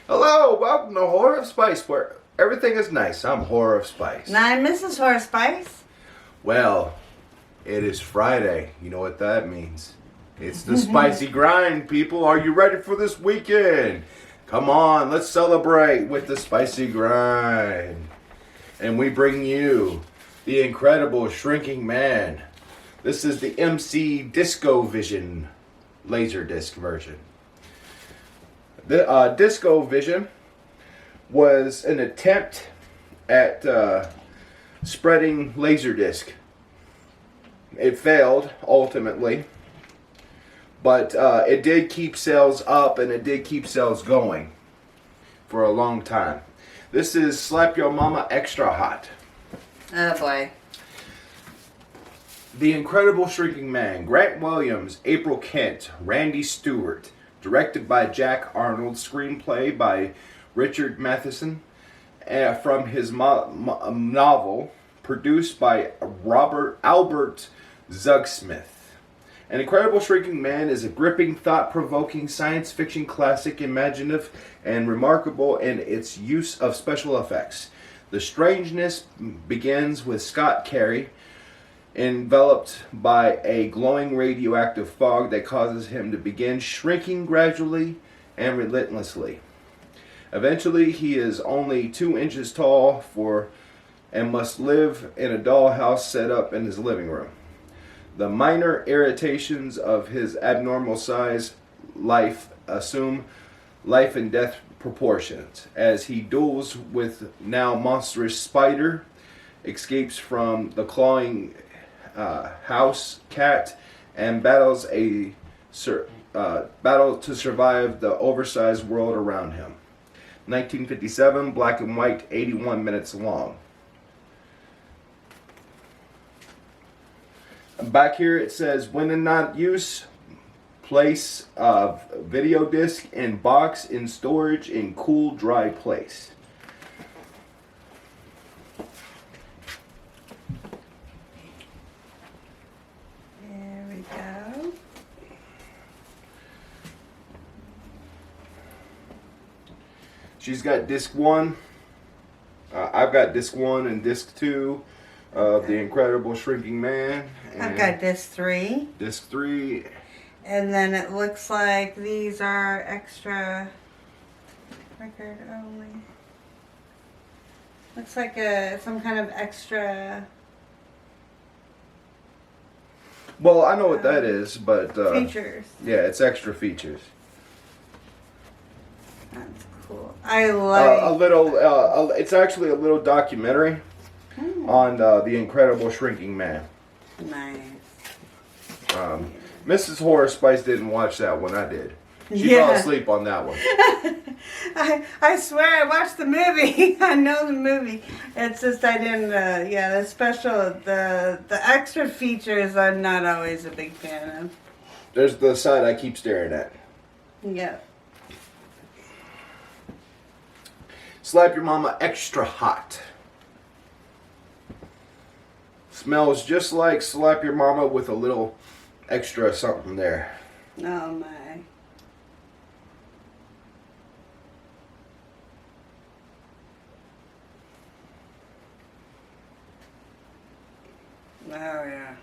Hello, welcome to Horror of Spice, where everything is nice. I'm Horror of Spice. And I'm Mrs. Horrorspice. Well, it is Friday. You know what that means. It's the spicy grind, people. Are you ready for this weekend? Come on, let's celebrate with the spicy grind. And we bring you the incredible Shrinking Man. This is the MC Disco Vision laserdisc version. The Disco Vision was an attempt at spreading laserdisc. It failed ultimately, but it did keep sales up and it did keep sales going for a long time. This is Slap Your Mama Extra Hot. Oh boy. The Incredible Shrinking Man, Grant Williams, April Kent, Randy Stewart. Directed by Jack Arnold, screenplay by Richard Matheson, from his novel, produced by Albert Zugsmith. An Incredible Shrinking Man is a gripping, thought-provoking science fiction classic, imaginative and remarkable in its use of special effects. The strangeness begins with Scott Carey, enveloped by a glowing radioactive fog that causes him to begin shrinking gradually and relentlessly. Eventually, he is only 2 inches tall and must live in a dollhouse set up in his living room. The minor irritations of his abnormal size life assume life and death proportions as he duels with now monstrous spider, escapes from the clawing house cat, and battles to survive the oversized world around him. 1957, black and white, 81 minutes long. Back here it says, when in not use, place of video disc in box in storage in cool, dry place. She's got disc 1. I've got disc 1 and disc 2 of The Incredible Shrinking Man. I've got disc 3. Disc 3. And then it looks like these are extra record only. Looks like some kind of extra. Well, I know what that is, but features. Yeah, it's extra features. That's cool. I like a little. It's actually a little documentary on The Incredible Shrinking Man. Nice. Mrs. Horrorspice didn't watch that one. I did. She fell asleep on that one. I swear I watched the movie. I know the movie. It's just I didn't. The special, the extra features I'm not always a big fan of. There's the side I keep staring at. Yeah. Slap Your Mama Extra Hot. Smells just like Slap Your Mama with a little extra something there. Oh my. Oh yeah.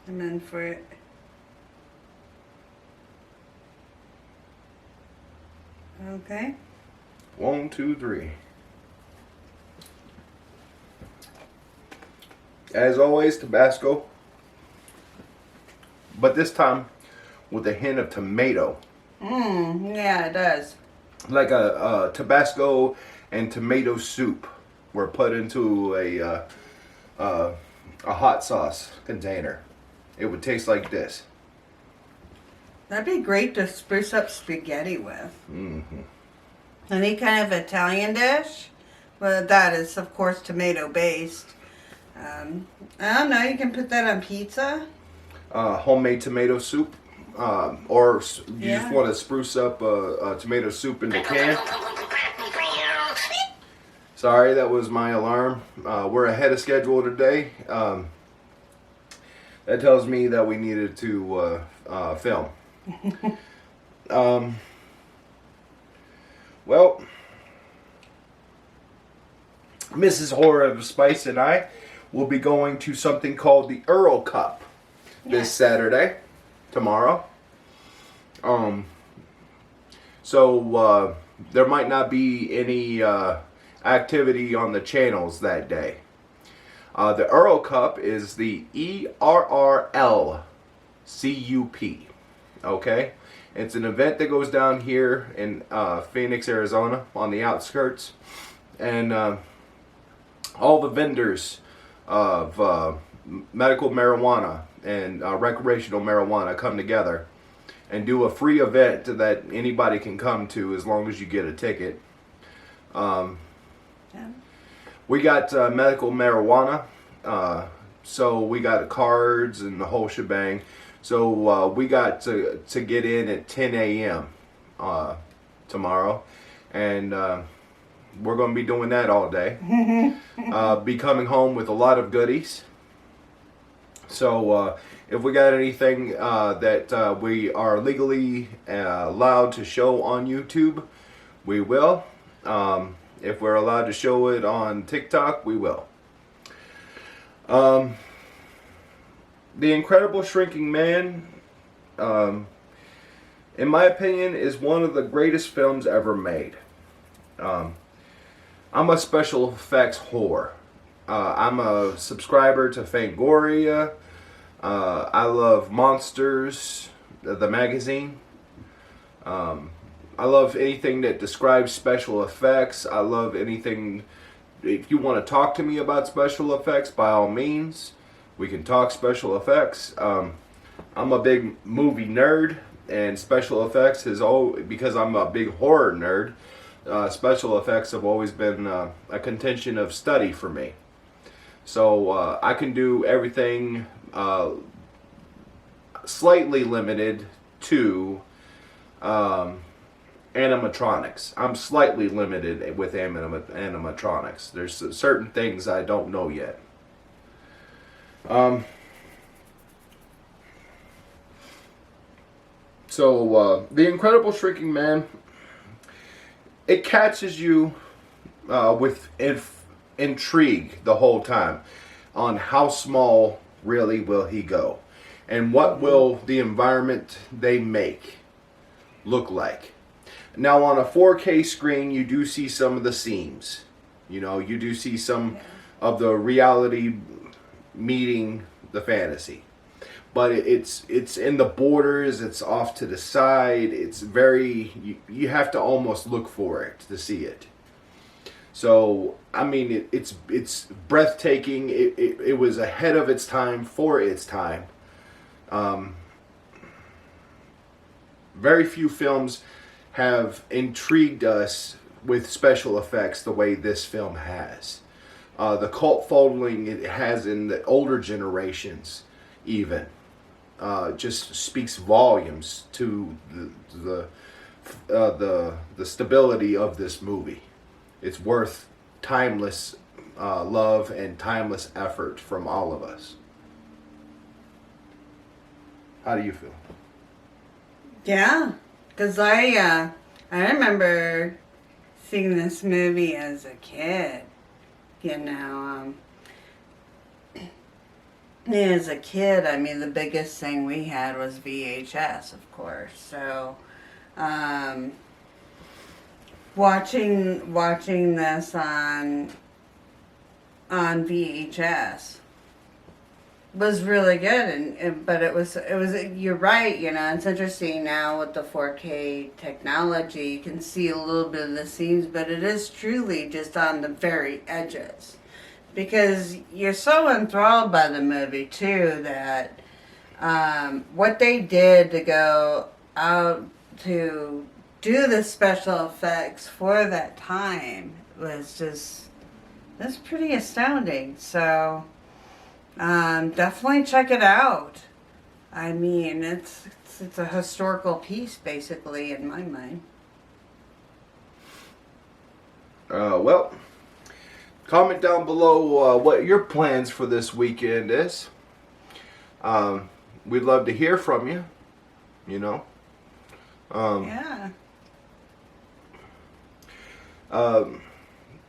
I'm in for it. Okay. 1, 2, 3. As always, Tabasco. But this time with a hint of tomato. Yeah, it does. Like a Tabasco and tomato soup were put into a hot sauce container. It would taste like this. That'd be great to spruce up spaghetti with. Mm-hmm. Any kind of Italian dish? Well, that is, of course, tomato-based. I don't know, you can put that on pizza. Homemade tomato soup. Or you just want to spruce up a tomato soup in the can. Sorry, that was my alarm. We're ahead of schedule today. that tells me that we needed to film. Well, Mrs. Horror of Spice and I will be going to something called the Earl Cup this Saturday, tomorrow. So there might not be any activity on the channels that day. The Earl Cup is the ERRL CUP. Okay? It's an event that goes down here in Phoenix, Arizona, on the outskirts. And all the vendors of medical marijuana and recreational marijuana come together and do a free event that anybody can come to as long as you get a ticket. We got medical marijuana, so we got cards and the whole shebang. So we got to get in at 10 a.m. Tomorrow, and we're going to be doing that all day. Be coming home with a lot of goodies. So if we got anything that we are legally allowed to show on YouTube, we will. If we're allowed to show it on TikTok, we will. The Incredible Shrinking Man, in my opinion, is one of the greatest films ever made. I'm a special effects whore. I'm a subscriber to Fangoria. I love Monsters, the magazine. I love anything that describes special effects. I love anything. If you want to talk to me about special effects, by all means, we can talk special effects. I'm a big movie nerd, and special effects is because I'm a big horror nerd. Special effects have always been a contention of study for me. So I can do everything slightly limited to animatronics. I'm slightly limited with animatronics. There's certain things I don't know yet. So The Incredible Shrinking Man, it catches you with intrigue the whole time on how small really will he go, and what will the environment they make look like. Now on a 4K screen, you do see some of the seams. You know, you do see some of the reality meeting the fantasy. But it's in the borders, it's off to the side, it's very, you have to almost look for it to see it. So, I mean, it's breathtaking. It was ahead of its time, for its time. Very few films have intrigued us with special effects the way this film has. The cult following it has in the older generations even just speaks volumes to the stability of this movie. It's worth timeless love and timeless effort from all of us. How do you feel? Yeah, because I remember seeing this movie as a kid. You know, as a kid, I mean, the biggest thing we had was VHS, of course. So, watching this on VHS was really good, but it was you're right, you know, it's interesting now with the 4K technology, you can see a little bit of the seams, but it is truly just on the very edges, because you're so enthralled by the movie too that what they did to go out to do the special effects for that time that's pretty astounding. So definitely check it out. I mean, it's a historical piece, basically, in my mind. Well, comment down below what your plans for this weekend is. We'd love to hear from you. You know. Yeah.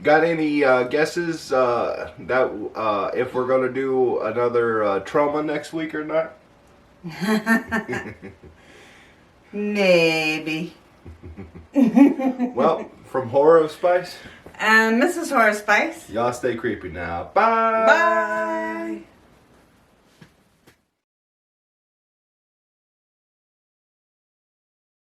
Got any guesses that if we're gonna do another trauma next week or not? Maybe. Well, from Horror of Spice And Mrs. Horrorspice. y'all stay creepy now. Bye. Bye.